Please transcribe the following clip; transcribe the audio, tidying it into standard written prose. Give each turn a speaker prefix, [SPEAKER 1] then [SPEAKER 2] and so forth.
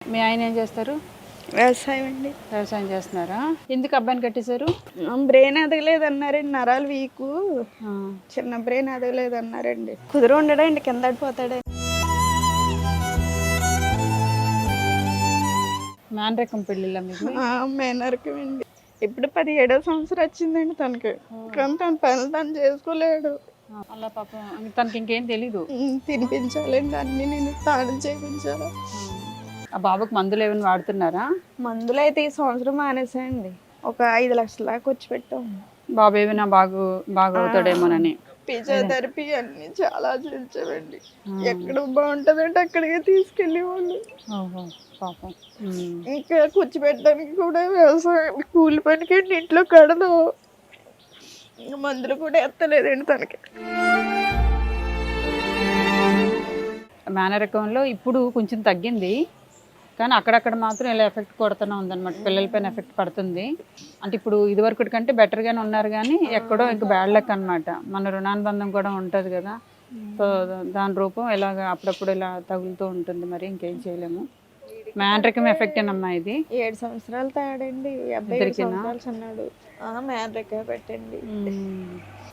[SPEAKER 1] మీ ఆయన ఏం చేస్తారు?
[SPEAKER 2] వ్యవసాయం అండి.
[SPEAKER 1] వ్యవసాయం చేస్తున్నారా? ఎందుకు అబ్బాయిని కట్టేశారు?
[SPEAKER 2] బ్రెయిన్ ఎదగలేదన్నారండి, నరాలు వీకు,
[SPEAKER 1] ఆ,
[SPEAKER 2] చిన్న బ్రెయిన్ ఎదగలేదన్నారండి. కుదురు ఉండడండి, కింద పడిపోతాడండి.
[SPEAKER 1] మేనరికం పెళ్ళిళ్ళ మీకు?
[SPEAKER 2] మేనరకమండి. ఇప్పుడు 17వ సంవత్సరం వచ్చిందండి తనకి. కానీ తన పనులు తను చేసుకోలేడు.
[SPEAKER 1] అలా పాపం తనకి ఇంకేం తెలీదు.
[SPEAKER 2] తినిపించాలండి, అన్ని నేను తానం చేయించాలి.
[SPEAKER 1] ఆ బాబుకి మందులు ఏమైనా వాడుతున్నారా?
[SPEAKER 2] మందులు అయితే ఈ సంవత్సరం మానేసాయండి. ఒక 5 లక్షల దాకా వచ్చి పెట్టాం.
[SPEAKER 1] బాబు ఏమైనా బాగవుతాడేమోనని.
[SPEAKER 2] ఫిజియోథెరపీ అన్ని చాలా చేయించామండి. ఎక్కడ బాగుంటదంటే అక్కడికే తీసుకెళ్ళేవాళ్ళు.
[SPEAKER 1] ఓహో పాపం.
[SPEAKER 2] ఇంకా కూర్చోబెట్టడానికి కూడా వ్యవసాయం కూలి పనికి ఇంట్లో కడదు. ఇంకా మందులు కూడా ఎత్తలేదండి తనకి.
[SPEAKER 1] మేనరికంలో ఇప్పుడు కొంచెం తగ్గింది, కానీ అక్కడక్కడ మాత్రం ఇలా ఎఫెక్ట్ కొడుతూనే ఉందన్నమాట. పిల్లలపైన ఎఫెక్ట్ పడుతుంది. అంటే ఇప్పుడు ఇదివరకటి కంటే బెటర్గానే ఉన్నారు, కానీ ఎక్కడో ఇంకా బ్యాడ్ లక్ అనమాట. మన రుణానుబంధం కూడా ఉంటుంది కదా, సో దాని రూపం ఇలాగ అప్పుడప్పుడు ఇలా తగులుతూ ఉంటుంది. మరి ఇంకేం చేయలేము. మేనరికం ఎఫెక్ట్ ఏనమ్మా ఇది?
[SPEAKER 2] 7 సంవత్సరాలు తాడండి. ఈ అబ్బాయి 7 సంవత్సరాలు చిన్నాడు. మేనరిక పెట్టండి.